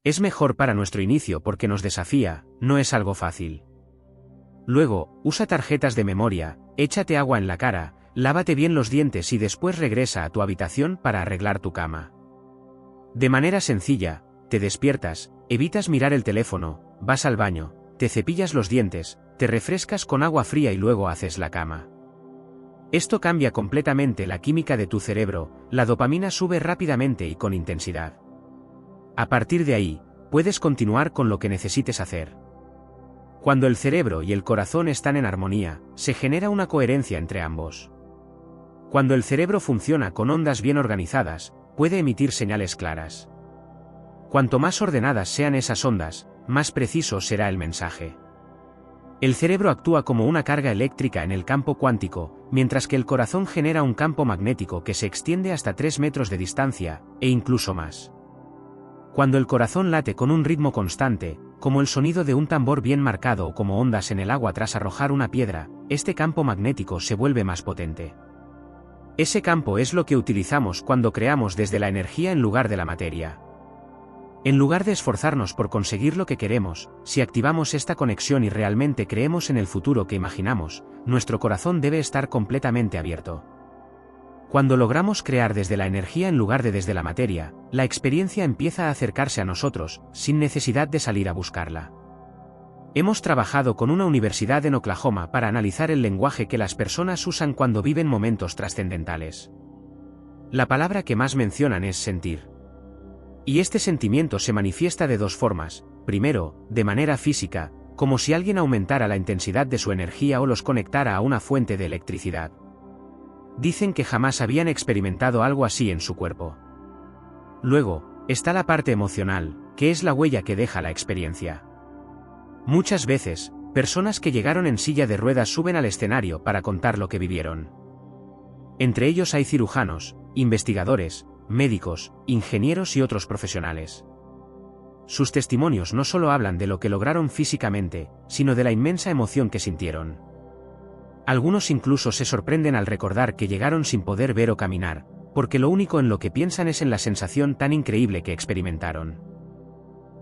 Es mejor para nuestro inicio porque nos desafía, no es algo fácil. Luego, usa tarjetas de memoria, échate agua en la cara, lávate bien los dientes y después regresa a tu habitación para arreglar tu cama. De manera sencilla, te despiertas, evitas mirar el teléfono, vas al baño, te cepillas los dientes, te refrescas con agua fría y luego haces la cama. Esto cambia completamente la química de tu cerebro, la dopamina sube rápidamente y con intensidad. A partir de ahí, puedes continuar con lo que necesites hacer. Cuando el cerebro y el corazón están en armonía, se genera una coherencia entre ambos. Cuando el cerebro funciona con ondas bien organizadas, puede emitir señales claras. Cuanto más ordenadas sean esas ondas, más preciso será el mensaje. El cerebro actúa como una carga eléctrica en el campo cuántico, mientras que el corazón genera un campo magnético que se extiende hasta 3 metros de distancia, e incluso más. Cuando el corazón late con un ritmo constante, como el sonido de un tambor bien marcado o como ondas en el agua tras arrojar una piedra, este campo magnético se vuelve más potente. Ese campo es lo que utilizamos cuando creamos desde la energía en lugar de la materia. En lugar de esforzarnos por conseguir lo que queremos, si activamos esta conexión y realmente creemos en el futuro que imaginamos, nuestro corazón debe estar completamente abierto. Cuando logramos crear desde la energía en lugar de desde la materia, la experiencia empieza a acercarse a nosotros, sin necesidad de salir a buscarla. Hemos trabajado con una universidad en Oklahoma para analizar el lenguaje que las personas usan cuando viven momentos trascendentales. La palabra que más mencionan es sentir. Y este sentimiento se manifiesta de dos formas: primero, de manera física, como si alguien aumentara la intensidad de su energía o los conectara a una fuente de electricidad. Dicen que jamás habían experimentado algo así en su cuerpo. Luego, está la parte emocional, que es la huella que deja la experiencia. Muchas veces, personas que llegaron en silla de ruedas suben al escenario para contar lo que vivieron. Entre ellos hay cirujanos, investigadores, médicos, ingenieros y otros profesionales. Sus testimonios no solo hablan de lo que lograron físicamente, sino de la inmensa emoción que sintieron. Algunos incluso se sorprenden al recordar que llegaron sin poder ver o caminar, porque lo único en lo que piensan es en la sensación tan increíble que experimentaron.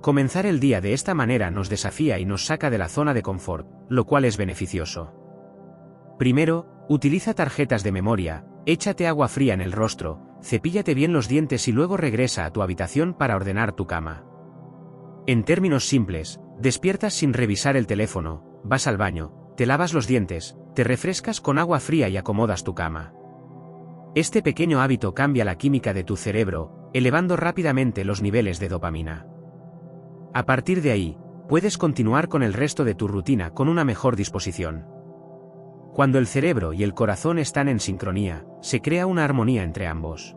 Comenzar el día de esta manera nos desafía y nos saca de la zona de confort, lo cual es beneficioso. Primero, utiliza tarjetas de memoria, échate agua fría en el rostro, cepíllate bien los dientes y luego regresa a tu habitación para ordenar tu cama. En términos simples, despiertas sin revisar el teléfono, vas al baño, te lavas los dientes, te refrescas con agua fría y acomodas tu cama. Este pequeño hábito cambia la química de tu cerebro, elevando rápidamente los niveles de dopamina. A partir de ahí, puedes continuar con el resto de tu rutina con una mejor disposición. Cuando el cerebro y el corazón están en sincronía, se crea una armonía entre ambos.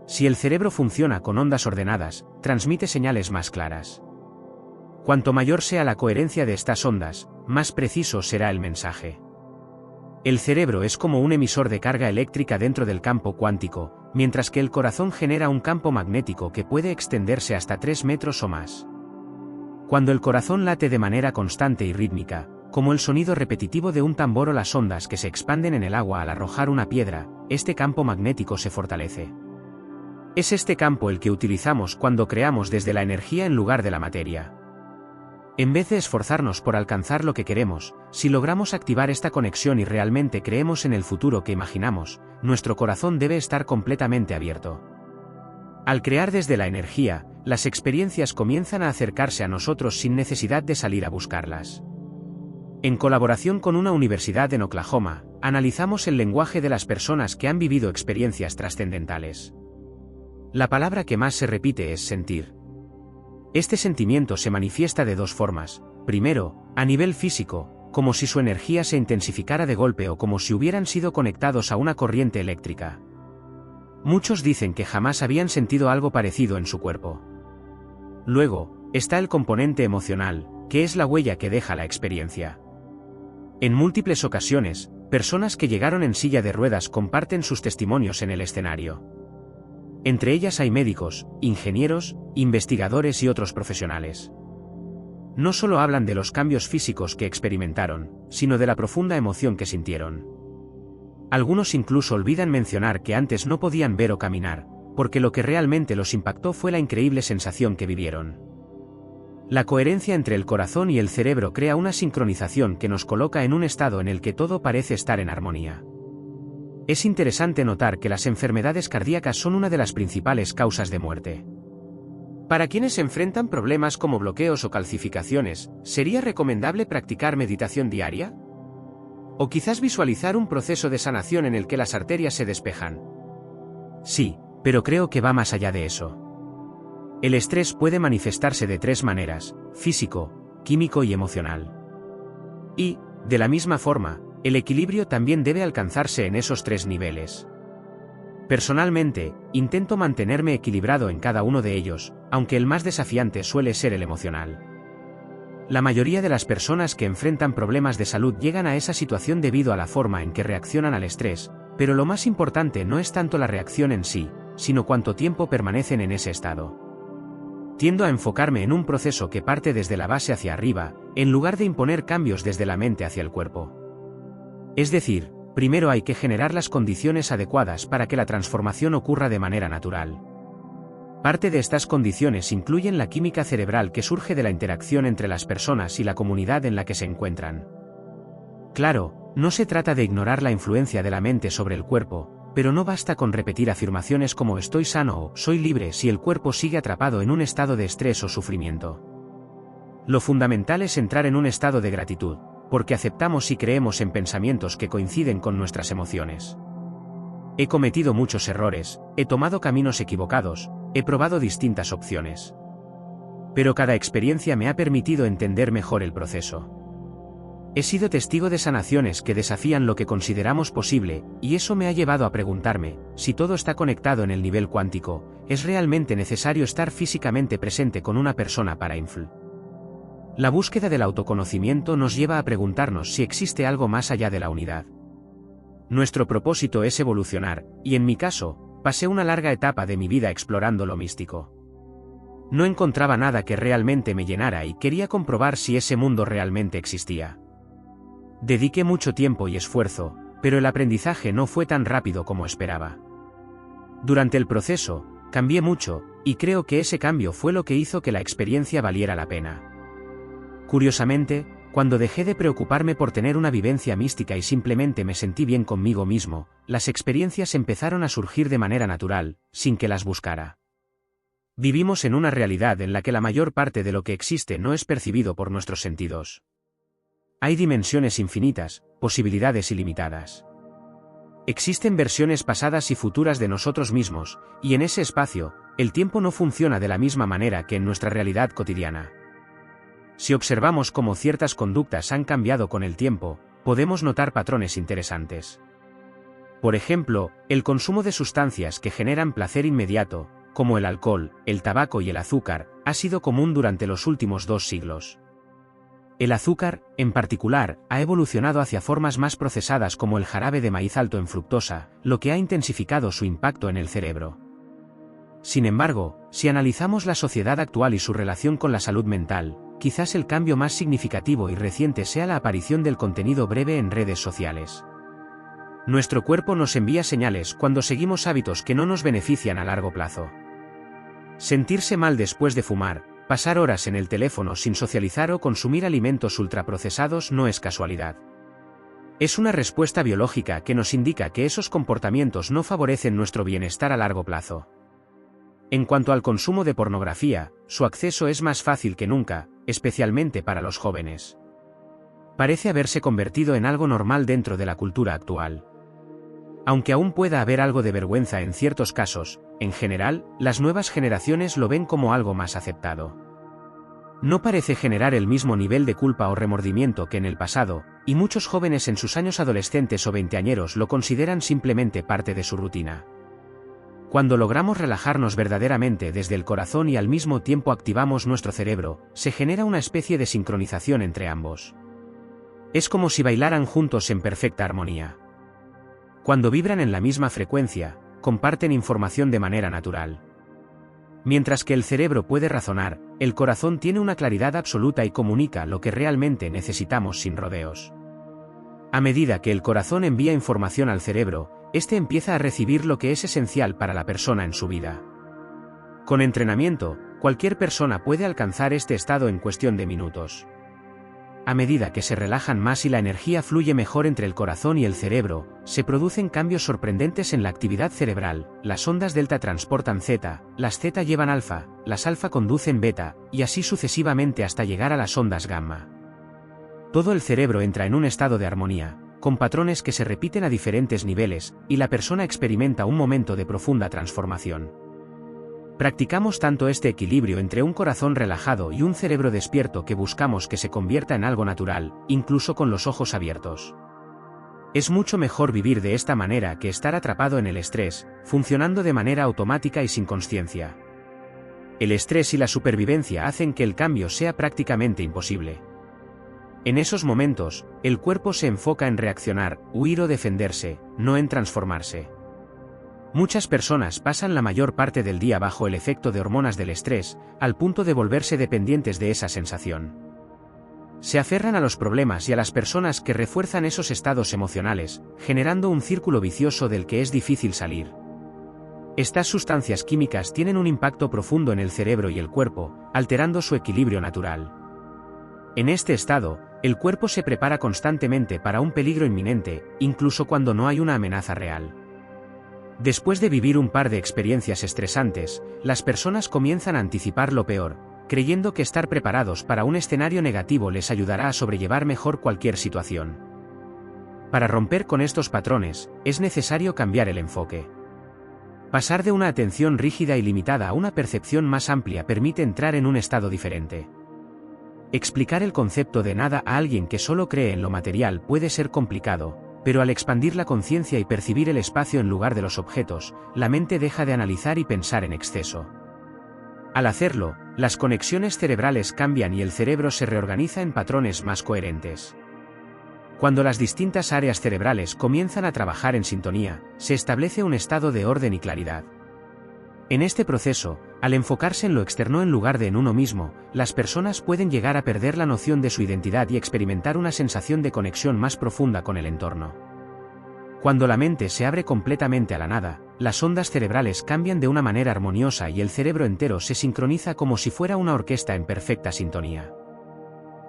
Si el cerebro funciona con ondas ordenadas, transmite señales más claras. Cuanto mayor sea la coherencia de estas ondas, más preciso será el mensaje. El cerebro es como un emisor de carga eléctrica dentro del campo cuántico, mientras que el corazón genera un campo magnético que puede extenderse hasta 3 metros o más. Cuando el corazón late de manera constante y rítmica, como el sonido repetitivo de un tambor o las ondas que se expanden en el agua al arrojar una piedra, este campo magnético se fortalece. Es este campo el que utilizamos cuando creamos desde la energía en lugar de la materia. En vez de esforzarnos por alcanzar lo que queremos, si logramos activar esta conexión y realmente creemos en el futuro que imaginamos, nuestro corazón debe estar completamente abierto. Al crear desde la energía, las experiencias comienzan a acercarse a nosotros sin necesidad de salir a buscarlas. En colaboración con una universidad en Oklahoma, analizamos el lenguaje de las personas que han vivido experiencias trascendentales. La palabra que más se repite es sentir. Este sentimiento se manifiesta de dos formas: primero, a nivel físico, como si su energía se intensificara de golpe o como si hubieran sido conectados a una corriente eléctrica. Muchos dicen que jamás habían sentido algo parecido en su cuerpo. Luego, está el componente emocional, que es la huella que deja la experiencia. En múltiples ocasiones, personas que llegaron en silla de ruedas comparten sus testimonios en el escenario. Entre ellas hay médicos, ingenieros, investigadores y otros profesionales. No solo hablan de los cambios físicos que experimentaron, sino de la profunda emoción que sintieron. Algunos incluso olvidan mencionar que antes no podían ver o caminar, porque lo que realmente los impactó fue la increíble sensación que vivieron. La coherencia entre el corazón y el cerebro crea una sincronización que nos coloca en un estado en el que todo parece estar en armonía. Es interesante notar que las enfermedades cardíacas son una de las principales causas de muerte. Para quienes enfrentan problemas como bloqueos o calcificaciones, ¿sería recomendable practicar meditación diaria? O quizás visualizar un proceso de sanación en el que las arterias se despejan. Sí, pero creo que va más allá de eso. El estrés puede manifestarse de 3 maneras: físico, químico y emocional. Y, de la misma forma, el equilibrio también debe alcanzarse en esos 3 niveles. Personalmente, intento mantenerme equilibrado en cada uno de ellos, aunque el más desafiante suele ser el emocional. La mayoría de las personas que enfrentan problemas de salud llegan a esa situación debido a la forma en que reaccionan al estrés, pero lo más importante no es tanto la reacción en sí, sino cuánto tiempo permanecen en ese estado. Tiendo a enfocarme en un proceso que parte desde la base hacia arriba, en lugar de imponer cambios desde la mente hacia el cuerpo. Es decir, primero hay que generar las condiciones adecuadas para que la transformación ocurra de manera natural. Parte de estas condiciones incluyen la química cerebral que surge de la interacción entre las personas y la comunidad en la que se encuentran. Claro, no se trata de ignorar la influencia de la mente sobre el cuerpo, pero no basta con repetir afirmaciones como estoy sano o soy libre si el cuerpo sigue atrapado en un estado de estrés o sufrimiento. Lo fundamental es entrar en un estado de gratitud, porque aceptamos y creemos en pensamientos que coinciden con nuestras emociones. He cometido muchos errores, he tomado caminos equivocados, he probado distintas opciones. Pero cada experiencia me ha permitido entender mejor el proceso. He sido testigo de sanaciones que desafían lo que consideramos posible, y eso me ha llevado a preguntarme, si todo está conectado en el nivel cuántico, ¿es realmente necesario estar físicamente presente con una persona para influir? La búsqueda del autoconocimiento nos lleva a preguntarnos si existe algo más allá de la unidad. Nuestro propósito es evolucionar, y en mi caso, pasé una larga etapa de mi vida explorando lo místico. No encontraba nada que realmente me llenara y quería comprobar si ese mundo realmente existía. Dediqué mucho tiempo y esfuerzo, pero el aprendizaje no fue tan rápido como esperaba. Durante el proceso, cambié mucho, y creo que ese cambio fue lo que hizo que la experiencia valiera la pena. Curiosamente, cuando dejé de preocuparme por tener una vivencia mística y simplemente me sentí bien conmigo mismo, las experiencias empezaron a surgir de manera natural, sin que las buscara. Vivimos en una realidad en la que la mayor parte de lo que existe no es percibido por nuestros sentidos. Hay dimensiones infinitas, posibilidades ilimitadas. Existen versiones pasadas y futuras de nosotros mismos, y en ese espacio, el tiempo no funciona de la misma manera que en nuestra realidad cotidiana. Si observamos cómo ciertas conductas han cambiado con el tiempo, podemos notar patrones interesantes. Por ejemplo, el consumo de sustancias que generan placer inmediato, como el alcohol, el tabaco y el azúcar, ha sido común durante los últimos 2 siglos. El azúcar, en particular, ha evolucionado hacia formas más procesadas como el jarabe de maíz alto en fructosa, lo que ha intensificado su impacto en el cerebro. Sin embargo, si analizamos la sociedad actual y su relación con la salud mental, quizás el cambio más significativo y reciente sea la aparición del contenido breve en redes sociales. Nuestro cuerpo nos envía señales cuando seguimos hábitos que no nos benefician a largo plazo. Sentirse mal después de fumar, pasar horas en el teléfono sin socializar o consumir alimentos ultraprocesados no es casualidad. Es una respuesta biológica que nos indica que esos comportamientos no favorecen nuestro bienestar a largo plazo. En cuanto al consumo de pornografía, su acceso es más fácil que nunca, especialmente para los jóvenes. Parece haberse convertido en algo normal dentro de la cultura actual. Aunque aún pueda haber algo de vergüenza en ciertos casos, en general, las nuevas generaciones lo ven como algo más aceptado. No parece generar el mismo nivel de culpa o remordimiento que en el pasado, y muchos jóvenes en sus años adolescentes o veinteañeros lo consideran simplemente parte de su rutina. Cuando logramos relajarnos verdaderamente desde el corazón y al mismo tiempo activamos nuestro cerebro, se genera una especie de sincronización entre ambos. Es como si bailaran juntos en perfecta armonía. Cuando vibran en la misma frecuencia, comparten información de manera natural. Mientras que el cerebro puede razonar, el corazón tiene una claridad absoluta y comunica lo que realmente necesitamos sin rodeos. A medida que el corazón envía información al cerebro, este empieza a recibir lo que es esencial para la persona en su vida. Con entrenamiento, Cualquier persona puede alcanzar este estado en cuestión de minutos. A medida que se relajan más y la energía fluye mejor entre el corazón y el cerebro, se producen cambios sorprendentes en la actividad cerebral. Las ondas delta transportan zeta, las zeta llevan alfa, las alfa conducen beta, y así sucesivamente hasta llegar a las ondas gamma. Todo el cerebro entra en un estado de armonía, con patrones que se repiten a diferentes niveles, y la persona experimenta un momento de profunda transformación. Practicamos tanto este equilibrio entre un corazón relajado y un cerebro despierto que buscamos que se convierta en algo natural, incluso con los ojos abiertos. Es mucho mejor vivir de esta manera que estar atrapado en el estrés, funcionando de manera automática y sin conciencia. El estrés y la supervivencia hacen que el cambio sea prácticamente imposible. En esos momentos, el cuerpo se enfoca en reaccionar, huir o defenderse, no en transformarse. Muchas personas pasan la mayor parte del día bajo el efecto de hormonas del estrés, al punto de volverse dependientes de esa sensación. Se aferran a los problemas y a las personas que refuerzan esos estados emocionales, generando un círculo vicioso del que es difícil salir. Estas sustancias químicas tienen un impacto profundo en el cerebro y el cuerpo, alterando su equilibrio natural. En este estado, el cuerpo se prepara constantemente para un peligro inminente, incluso cuando no hay una amenaza real. Después de vivir un par de experiencias estresantes, las personas comienzan a anticipar lo peor, creyendo que estar preparados para un escenario negativo les ayudará a sobrellevar mejor cualquier situación. Para romper con estos patrones, es necesario cambiar el enfoque. Pasar de una atención rígida y limitada a una percepción más amplia permite entrar en un estado diferente. Explicar el concepto de nada a alguien que solo cree en lo material puede ser complicado, pero al expandir la conciencia y percibir el espacio en lugar de los objetos, la mente deja de analizar y pensar en exceso. Al hacerlo, las conexiones cerebrales cambian y el cerebro se reorganiza en patrones más coherentes. Cuando las distintas áreas cerebrales comienzan a trabajar en sintonía, se establece un estado de orden y claridad. En este proceso, al enfocarse en lo externo en lugar de en uno mismo, las personas pueden llegar a perder la noción de su identidad y experimentar una sensación de conexión más profunda con el entorno. Cuando la mente se abre completamente a la nada, las ondas cerebrales cambian de una manera armoniosa y el cerebro entero se sincroniza como si fuera una orquesta en perfecta sintonía.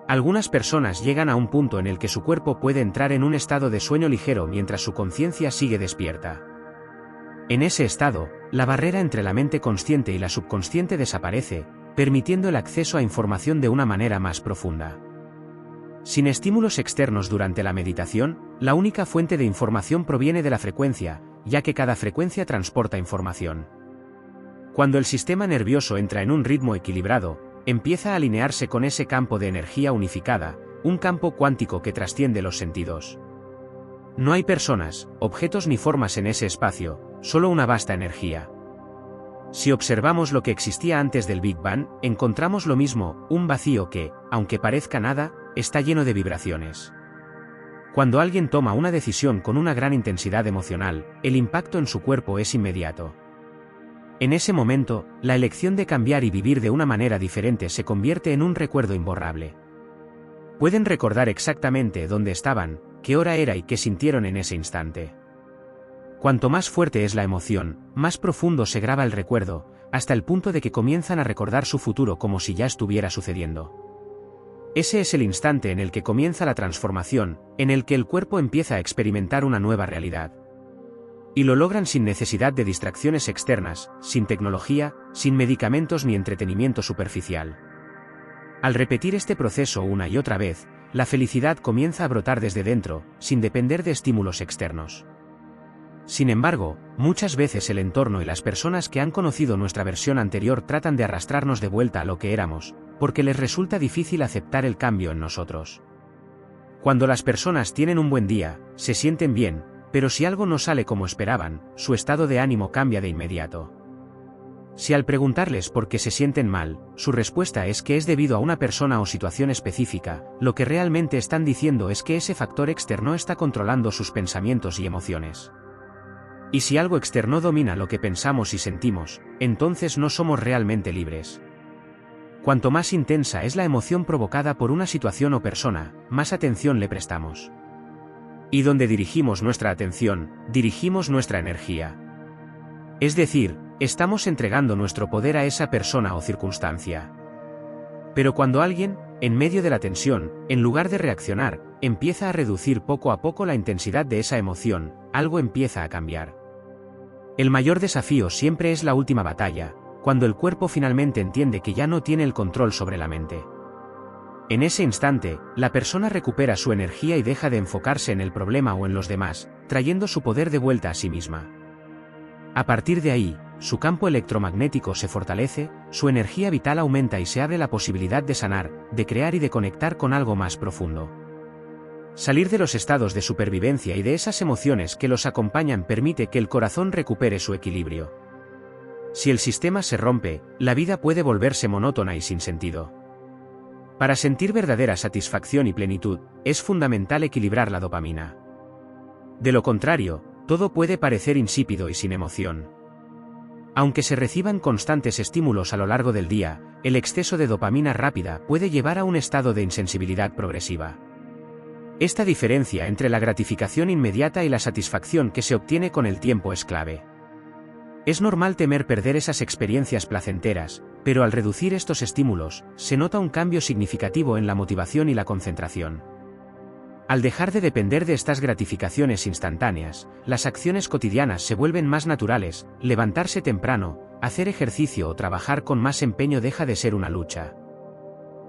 Algunas personas llegan a un punto en el que su cuerpo puede entrar en un estado de sueño ligero mientras su conciencia sigue despierta. En ese estado, la barrera entre la mente consciente y la subconsciente desaparece, permitiendo el acceso a información de una manera más profunda. Sin estímulos externos durante la meditación, la única fuente de información proviene de la frecuencia, ya que cada frecuencia transporta información. Cuando el sistema nervioso entra en un ritmo equilibrado, empieza a alinearse con ese campo de energía unificada, un campo cuántico que trasciende los sentidos. No hay personas, objetos ni formas en ese espacio, solo una vasta energía. Si observamos lo que existía antes del Big Bang, encontramos lo mismo, un vacío que, aunque parezca nada, está lleno de vibraciones. Cuando alguien toma una decisión con una gran intensidad emocional, el impacto en su cuerpo es inmediato. En ese momento, la elección de cambiar y vivir de una manera diferente se convierte en un recuerdo imborrable. Pueden recordar exactamente dónde estaban, qué hora era y qué sintieron en ese instante. Cuanto más fuerte es la emoción, más profundo se graba el recuerdo, hasta el punto de que comienzan a recordar su futuro como si ya estuviera sucediendo. Ese es el instante en el que comienza la transformación, en el que el cuerpo empieza a experimentar una nueva realidad. Y lo logran sin necesidad de distracciones externas, sin tecnología, sin medicamentos ni entretenimiento superficial. Al repetir este proceso una y otra vez, la felicidad comienza a brotar desde dentro, sin depender de estímulos externos. Sin embargo, muchas veces el entorno y las personas que han conocido nuestra versión anterior tratan de arrastrarnos de vuelta a lo que éramos, porque les resulta difícil aceptar el cambio en nosotros. Cuando las personas tienen un buen día, se sienten bien, pero si algo no sale como esperaban, su estado de ánimo cambia de inmediato. Si al preguntarles por qué se sienten mal, su respuesta es que es debido a una persona o situación específica, lo que realmente están diciendo es que ese factor externo está controlando sus pensamientos y emociones. Y si algo externo domina lo que pensamos y sentimos, entonces no somos realmente libres. Cuanto más intensa es la emoción provocada por una situación o persona, más atención le prestamos. Y donde dirigimos nuestra atención, dirigimos nuestra energía. Es decir, estamos entregando nuestro poder a esa persona o circunstancia. Pero cuando alguien, en medio de la tensión, en lugar de reaccionar, empieza a reducir poco a poco la intensidad de esa emoción, algo empieza a cambiar. El mayor desafío siempre es la última batalla, cuando el cuerpo finalmente entiende que ya no tiene el control sobre la mente. En ese instante, la persona recupera su energía y deja de enfocarse en el problema o en los demás, trayendo su poder de vuelta a sí misma. A partir de ahí, su campo electromagnético se fortalece, su energía vital aumenta y se abre la posibilidad de sanar, de crear y de conectar con algo más profundo. Salir de los estados de supervivencia y de esas emociones que los acompañan permite que el corazón recupere su equilibrio. Si el sistema se rompe, la vida puede volverse monótona y sin sentido. Para sentir verdadera satisfacción y plenitud, es fundamental equilibrar la dopamina. De lo contrario, todo puede parecer insípido y sin emoción. Aunque se reciban constantes estímulos a lo largo del día, el exceso de dopamina rápida puede llevar a un estado de insensibilidad progresiva. Esta diferencia entre la gratificación inmediata y la satisfacción que se obtiene con el tiempo es clave. Es normal temer perder esas experiencias placenteras, pero al reducir estos estímulos, se nota un cambio significativo en la motivación y la concentración. Al dejar de depender de estas gratificaciones instantáneas, las acciones cotidianas se vuelven más naturales, levantarse temprano, hacer ejercicio o trabajar con más empeño deja de ser una lucha.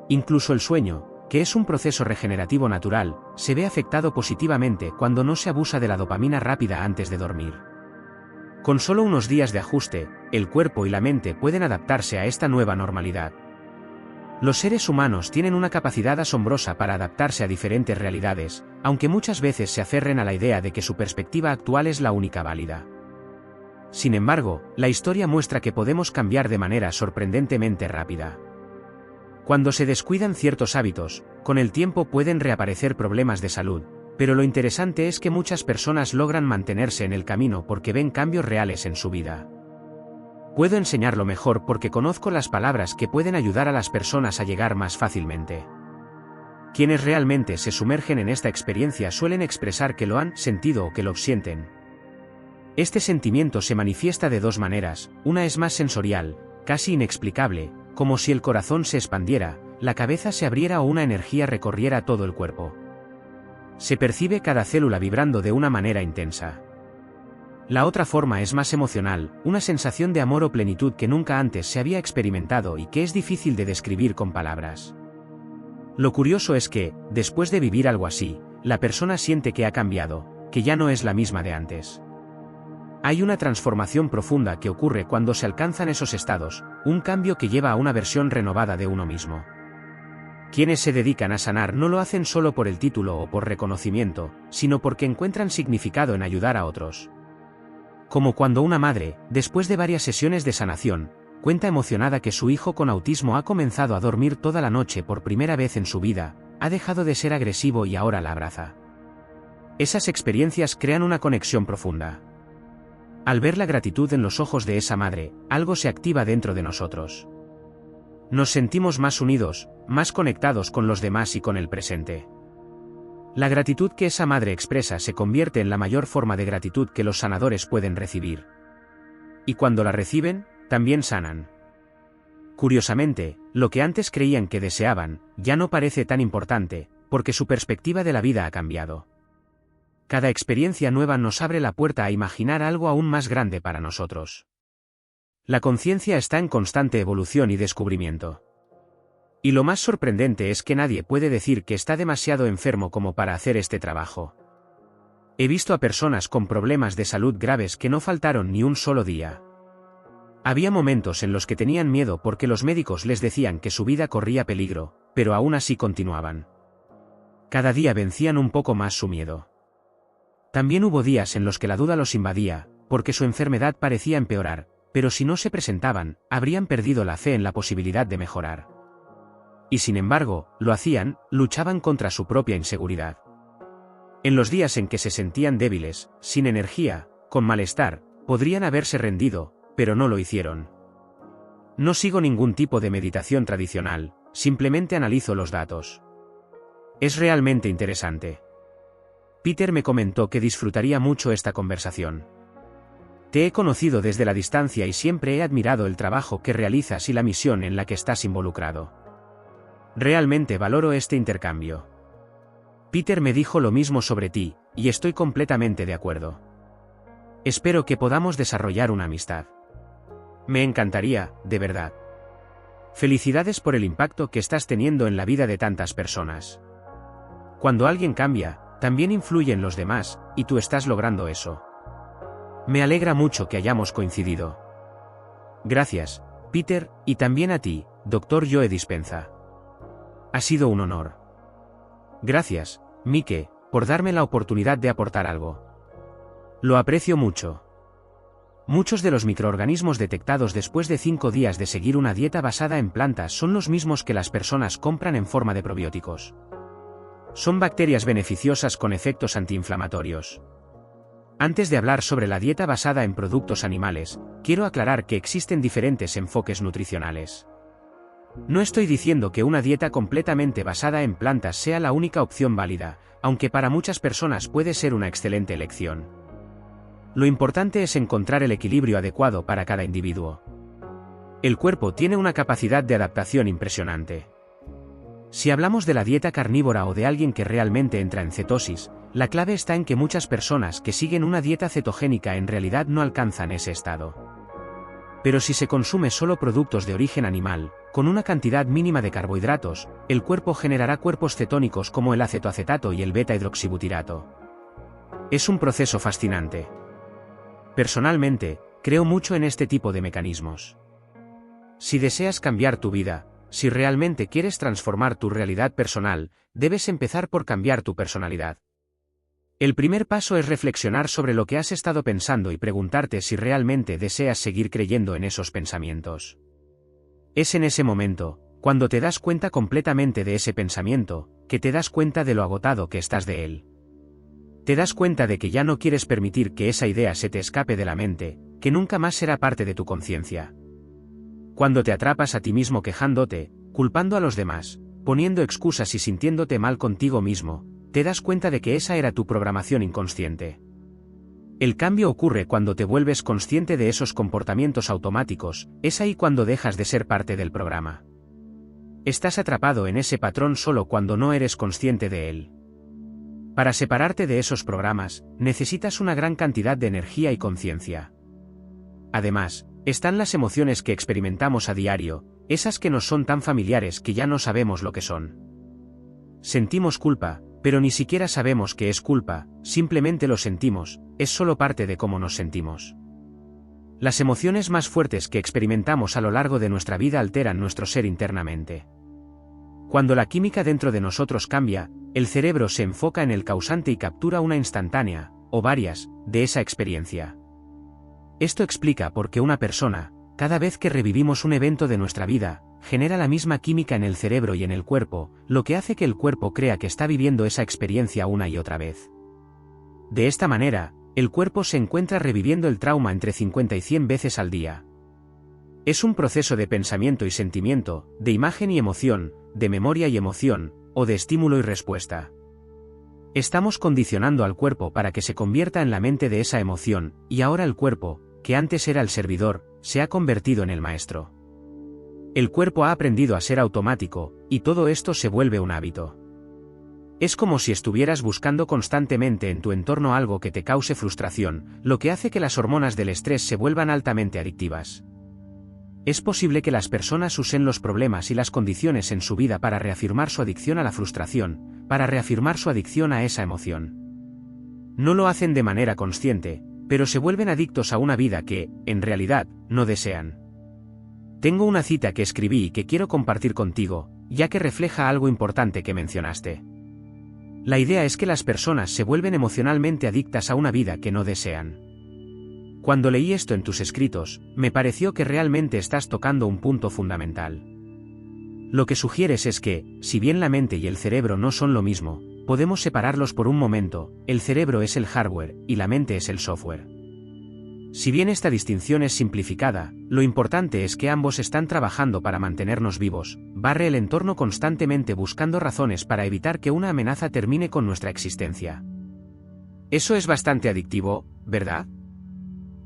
Incluso el sueño, que es un proceso regenerativo natural, se ve afectado positivamente cuando no se abusa de la dopamina rápida antes de dormir. Con solo unos días de ajuste, el cuerpo y la mente pueden adaptarse a esta nueva normalidad. Los seres humanos tienen una capacidad asombrosa para adaptarse a diferentes realidades, aunque muchas veces se aferren a la idea de que su perspectiva actual es la única válida. Sin embargo, la historia muestra que podemos cambiar de manera sorprendentemente rápida. Cuando se descuidan ciertos hábitos, con el tiempo pueden reaparecer problemas de salud, pero lo interesante es que muchas personas logran mantenerse en el camino porque ven cambios reales en su vida. Puedo enseñarlo mejor porque conozco las palabras que pueden ayudar a las personas a llegar más fácilmente. Quienes realmente se sumergen en esta experiencia suelen expresar que lo han sentido o que lo sienten. Este sentimiento se manifiesta de dos maneras, una es más sensorial, casi inexplicable, como si el corazón se expandiera, la cabeza se abriera o una energía recorriera todo el cuerpo. Se percibe cada célula vibrando de una manera intensa. La otra forma es más emocional, una sensación de amor o plenitud que nunca antes se había experimentado y que es difícil de describir con palabras. Lo curioso es que, después de vivir algo así, la persona siente que ha cambiado, que ya no es la misma de antes. Hay una transformación profunda que ocurre cuando se alcanzan esos estados, un cambio que lleva a una versión renovada de uno mismo. Quienes se dedican a sanar no lo hacen solo por el título o por reconocimiento, sino porque encuentran significado en ayudar a otros. Como cuando una madre, después de varias sesiones de sanación, cuenta emocionada que su hijo con autismo ha comenzado a dormir toda la noche por primera vez en su vida, ha dejado de ser agresivo y ahora la abraza. Esas experiencias crean una conexión profunda. Al ver la gratitud en los ojos de esa madre, algo se activa dentro de nosotros. Nos sentimos más unidos, más conectados con los demás y con el presente. La gratitud que esa madre expresa se convierte en la mayor forma de gratitud que los sanadores pueden recibir. Y cuando la reciben, también sanan. Curiosamente, lo que antes creían que deseaban, ya no parece tan importante, porque su perspectiva de la vida ha cambiado. Cada experiencia nueva nos abre la puerta a imaginar algo aún más grande para nosotros. La conciencia está en constante evolución y descubrimiento. Y lo más sorprendente es que nadie puede decir que está demasiado enfermo como para hacer este trabajo. He visto a personas con problemas de salud graves que no faltaron ni un solo día. Había momentos en los que tenían miedo porque los médicos les decían que su vida corría peligro, pero aún así continuaban. Cada día vencían un poco más su miedo. También hubo días en los que la duda los invadía, porque su enfermedad parecía empeorar, pero si no se presentaban, habrían perdido la fe en la posibilidad de mejorar. Y sin embargo, lo hacían, luchaban contra su propia inseguridad. En los días en que se sentían débiles, sin energía, con malestar, podrían haberse rendido, pero no lo hicieron. No sigo ningún tipo de meditación tradicional, simplemente analizo los datos. Es realmente interesante. Peter me comentó que disfrutaría mucho esta conversación. Te he conocido desde la distancia y siempre he admirado el trabajo que realizas y la misión en la que estás involucrado. Realmente valoro este intercambio. Peter me dijo lo mismo sobre ti, y estoy completamente de acuerdo. Espero que podamos desarrollar una amistad. Me encantaría, de verdad. Felicidades por el impacto que estás teniendo en la vida de tantas personas. Cuando alguien cambia, también influye en los demás, y tú estás logrando eso. Me alegra mucho que hayamos coincidido. Gracias, Peter, y también a ti, Dr. Joe Dispenza. Ha sido un honor. Gracias, Mike, por darme la oportunidad de aportar algo. Lo aprecio mucho. Muchos de los microorganismos detectados después de 5 días de seguir una dieta basada en plantas son los mismos que las personas compran en forma de probióticos. Son bacterias beneficiosas con efectos antiinflamatorios. Antes de hablar sobre la dieta basada en productos animales, quiero aclarar que existen diferentes enfoques nutricionales. No estoy diciendo que una dieta completamente basada en plantas sea la única opción válida, aunque para muchas personas puede ser una excelente elección. Lo importante es encontrar el equilibrio adecuado para cada individuo. El cuerpo tiene una capacidad de adaptación impresionante. Si hablamos de la dieta carnívora o de alguien que realmente entra en cetosis, la clave está en que muchas personas que siguen una dieta cetogénica en realidad no alcanzan ese estado. Pero si se consume solo productos de origen animal, con una cantidad mínima de carbohidratos, el cuerpo generará cuerpos cetónicos como el acetoacetato y el beta-hidroxibutirato. Es un proceso fascinante. Personalmente, creo mucho en este tipo de mecanismos. Si deseas cambiar tu vida, si realmente quieres transformar tu realidad personal, debes empezar por cambiar tu personalidad. El primer paso es reflexionar sobre lo que has estado pensando y preguntarte si realmente deseas seguir creyendo en esos pensamientos. Es en ese momento, cuando te das cuenta completamente de ese pensamiento, que te das cuenta de lo agotado que estás de él. Te das cuenta de que ya no quieres permitir que esa idea se te escape de la mente, que nunca más será parte de tu conciencia. Cuando te atrapas a ti mismo quejándote, culpando a los demás, poniendo excusas y sintiéndote mal contigo mismo, te das cuenta de que esa era tu programación inconsciente. El cambio ocurre cuando te vuelves consciente de esos comportamientos automáticos, es ahí cuando dejas de ser parte del programa. Estás atrapado en ese patrón solo cuando no eres consciente de él. Para separarte de esos programas, necesitas una gran cantidad de energía y conciencia. Además, están las emociones que experimentamos a diario, esas que nos son tan familiares que ya no sabemos lo que son. Sentimos culpa, pero ni siquiera sabemos que es culpa, simplemente lo sentimos, es solo parte de cómo nos sentimos. Las emociones más fuertes que experimentamos a lo largo de nuestra vida alteran nuestro ser internamente. Cuando la química dentro de nosotros cambia, el cerebro se enfoca en el causante y captura una instantánea, o varias, de esa experiencia. Esto explica por qué una persona, cada vez que revivimos un evento de nuestra vida, genera la misma química en el cerebro y en el cuerpo, lo que hace que el cuerpo crea que está viviendo esa experiencia una y otra vez. De esta manera, el cuerpo se encuentra reviviendo el trauma entre 50 y 100 veces al día. Es un proceso de pensamiento y sentimiento, de imagen y emoción, de memoria y emoción, o de estímulo y respuesta. Estamos condicionando al cuerpo para que se convierta en la mente de esa emoción, y ahora el cuerpo, que antes era el servidor, se ha convertido en el maestro. El cuerpo ha aprendido a ser automático, y todo esto se vuelve un hábito. Es como si estuvieras buscando constantemente en tu entorno algo que te cause frustración, lo que hace que las hormonas del estrés se vuelvan altamente adictivas. Es posible que las personas usen los problemas y las condiciones en su vida para reafirmar su adicción a la frustración, para reafirmar su adicción a esa emoción. No lo hacen de manera consciente, pero se vuelven adictos a una vida que, en realidad, no desean. Tengo una cita que escribí y que quiero compartir contigo, ya que refleja algo importante que mencionaste. La idea es que las personas se vuelven emocionalmente adictas a una vida que no desean. Cuando leí esto en tus escritos, me pareció que realmente estás tocando un punto fundamental. Lo que sugieres es que, si bien la mente y el cerebro no son lo mismo, podemos separarlos por un momento, el cerebro es el hardware, y la mente es el software. Si bien esta distinción es simplificada, lo importante es que ambos están trabajando para mantenernos vivos, barre el entorno constantemente buscando razones para evitar que una amenaza termine con nuestra existencia. Eso es bastante adictivo, ¿verdad?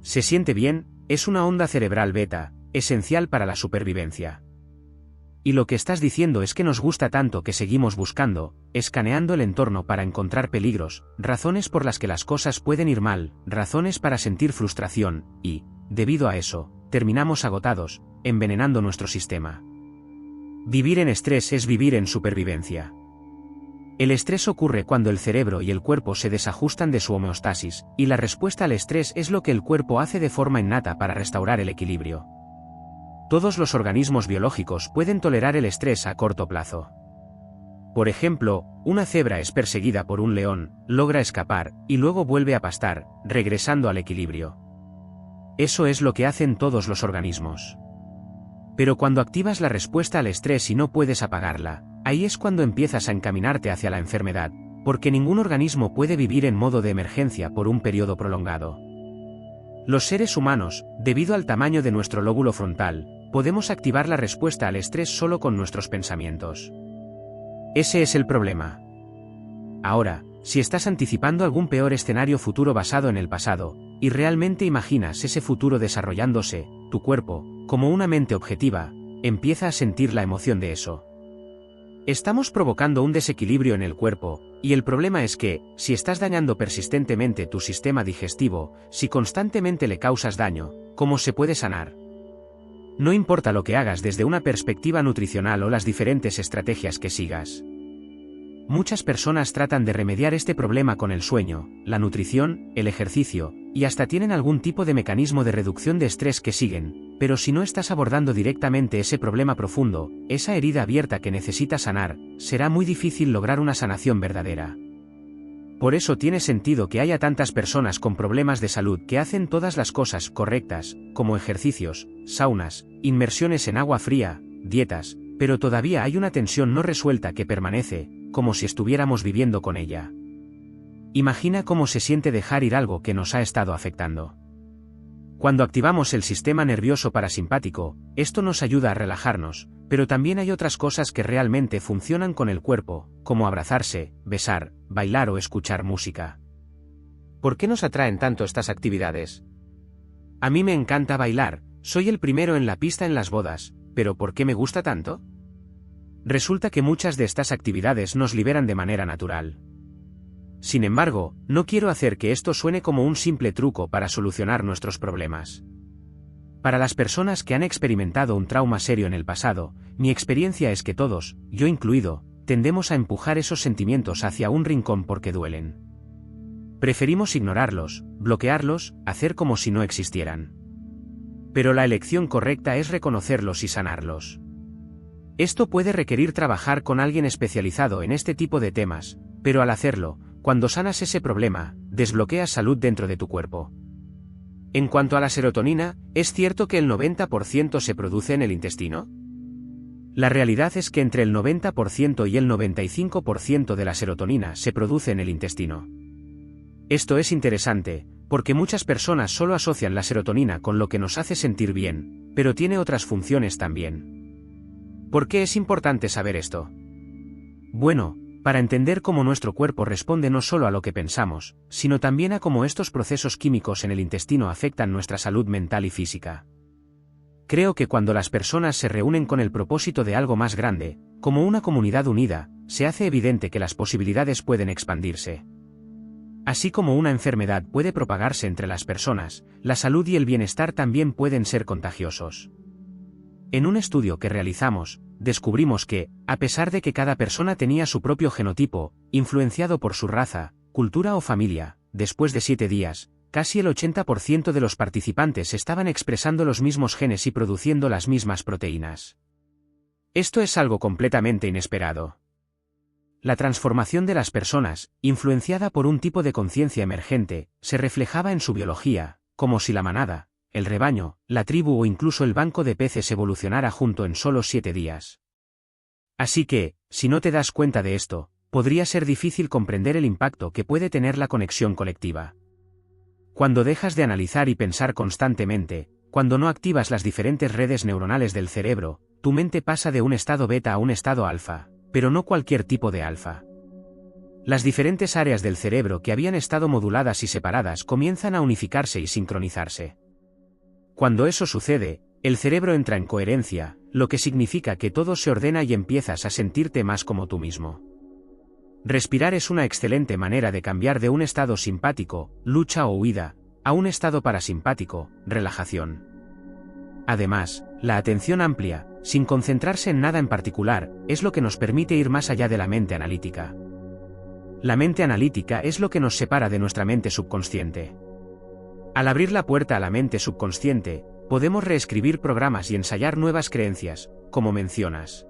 Se siente bien, es una onda cerebral beta, esencial para la supervivencia. Y lo que estás diciendo es que nos gusta tanto que seguimos buscando, escaneando el entorno para encontrar peligros, razones por las que las cosas pueden ir mal, razones para sentir frustración, y, debido a eso, terminamos agotados, envenenando nuestro sistema. Vivir en estrés es vivir en supervivencia. El estrés ocurre cuando el cerebro y el cuerpo se desajustan de su homeostasis, y la respuesta al estrés es lo que el cuerpo hace de forma innata para restaurar el equilibrio. Todos los organismos biológicos pueden tolerar el estrés a corto plazo. Por ejemplo, una cebra es perseguida por un león, logra escapar, y luego vuelve a pastar, regresando al equilibrio. Eso es lo que hacen todos los organismos. Pero cuando activas la respuesta al estrés y no puedes apagarla, ahí es cuando empiezas a encaminarte hacia la enfermedad, porque ningún organismo puede vivir en modo de emergencia por un periodo prolongado. Los seres humanos, debido al tamaño de nuestro lóbulo frontal, podemos activar la respuesta al estrés solo con nuestros pensamientos. Ese es el problema. Ahora, si estás anticipando algún peor escenario futuro basado en el pasado, y realmente imaginas ese futuro desarrollándose, tu cuerpo, como una mente objetiva, empieza a sentir la emoción de eso. Estamos provocando un desequilibrio en el cuerpo, y el problema es que, si estás dañando persistentemente tu sistema digestivo, si constantemente le causas daño, ¿cómo se puede sanar? No importa lo que hagas desde una perspectiva nutricional o las diferentes estrategias que sigas. Muchas personas tratan de remediar este problema con el sueño, la nutrición, el ejercicio, y hasta tienen algún tipo de mecanismo de reducción de estrés que siguen, pero si no estás abordando directamente ese problema profundo, esa herida abierta que necesita sanar, será muy difícil lograr una sanación verdadera. Por eso tiene sentido que haya tantas personas con problemas de salud que hacen todas las cosas correctas, como ejercicios, saunas, inmersiones en agua fría, dietas, pero todavía hay una tensión no resuelta que permanece, como si estuviéramos viviendo con ella. Imagina cómo se siente dejar ir algo que nos ha estado afectando. Cuando activamos el sistema nervioso parasimpático, esto nos ayuda a relajarnos, pero también hay otras cosas que realmente funcionan con el cuerpo, como abrazarse, besar, bailar o escuchar música. ¿Por qué nos atraen tanto estas actividades? A mí me encanta bailar, soy el primero en la pista en las bodas, pero ¿por qué me gusta tanto? Resulta que muchas de estas actividades nos liberan de manera natural. Sin embargo, no quiero hacer que esto suene como un simple truco para solucionar nuestros problemas. Para las personas que han experimentado un trauma serio en el pasado, mi experiencia es que todos, yo incluido, tendemos a empujar esos sentimientos hacia un rincón porque duelen. Preferimos ignorarlos, bloquearlos, hacer como si no existieran. Pero la elección correcta es reconocerlos y sanarlos. Esto puede requerir trabajar con alguien especializado en este tipo de temas, pero al hacerlo, cuando sanas ese problema, desbloqueas salud dentro de tu cuerpo. En cuanto a la serotonina, ¿es cierto que el 90% se produce en el intestino? La realidad es que entre el 90% y el 95% de la serotonina se produce en el intestino. Esto es interesante, porque muchas personas solo asocian la serotonina con lo que nos hace sentir bien, pero tiene otras funciones también. ¿Por qué es importante saber esto? Bueno, para entender cómo nuestro cuerpo responde no solo a lo que pensamos, sino también a cómo estos procesos químicos en el intestino afectan nuestra salud mental y física. Creo que cuando las personas se reúnen con el propósito de algo más grande, como una comunidad unida, se hace evidente que las posibilidades pueden expandirse. Así como una enfermedad puede propagarse entre las personas, la salud y el bienestar también pueden ser contagiosos. En un estudio que realizamos, descubrimos que, a pesar de que cada persona tenía su propio genotipo, influenciado por su raza, cultura o familia, después de 7 días, casi el 80% de los participantes estaban expresando los mismos genes y produciendo las mismas proteínas. Esto es algo completamente inesperado. La transformación de las personas, influenciada por un tipo de conciencia emergente, se reflejaba en su biología, como si la manada, el rebaño, la tribu o incluso el banco de peces evolucionara junto en solo 7 días. Así que, si no te das cuenta de esto, podría ser difícil comprender el impacto que puede tener la conexión colectiva. Cuando dejas de analizar y pensar constantemente, cuando no activas las diferentes redes neuronales del cerebro, tu mente pasa de un estado beta a un estado alfa, pero no cualquier tipo de alfa. Las diferentes áreas del cerebro que habían estado moduladas y separadas comienzan a unificarse y sincronizarse. Cuando eso sucede, el cerebro entra en coherencia, lo que significa que todo se ordena y empiezas a sentirte más como tú mismo. Respirar es una excelente manera de cambiar de un estado simpático, lucha o huida, a un estado parasimpático, relajación. Además, la atención amplia, sin concentrarse en nada en particular, es lo que nos permite ir más allá de la mente analítica. La mente analítica es lo que nos separa de nuestra mente subconsciente. Al abrir la puerta a la mente subconsciente, podemos reescribir programas y ensayar nuevas creencias, como mencionas.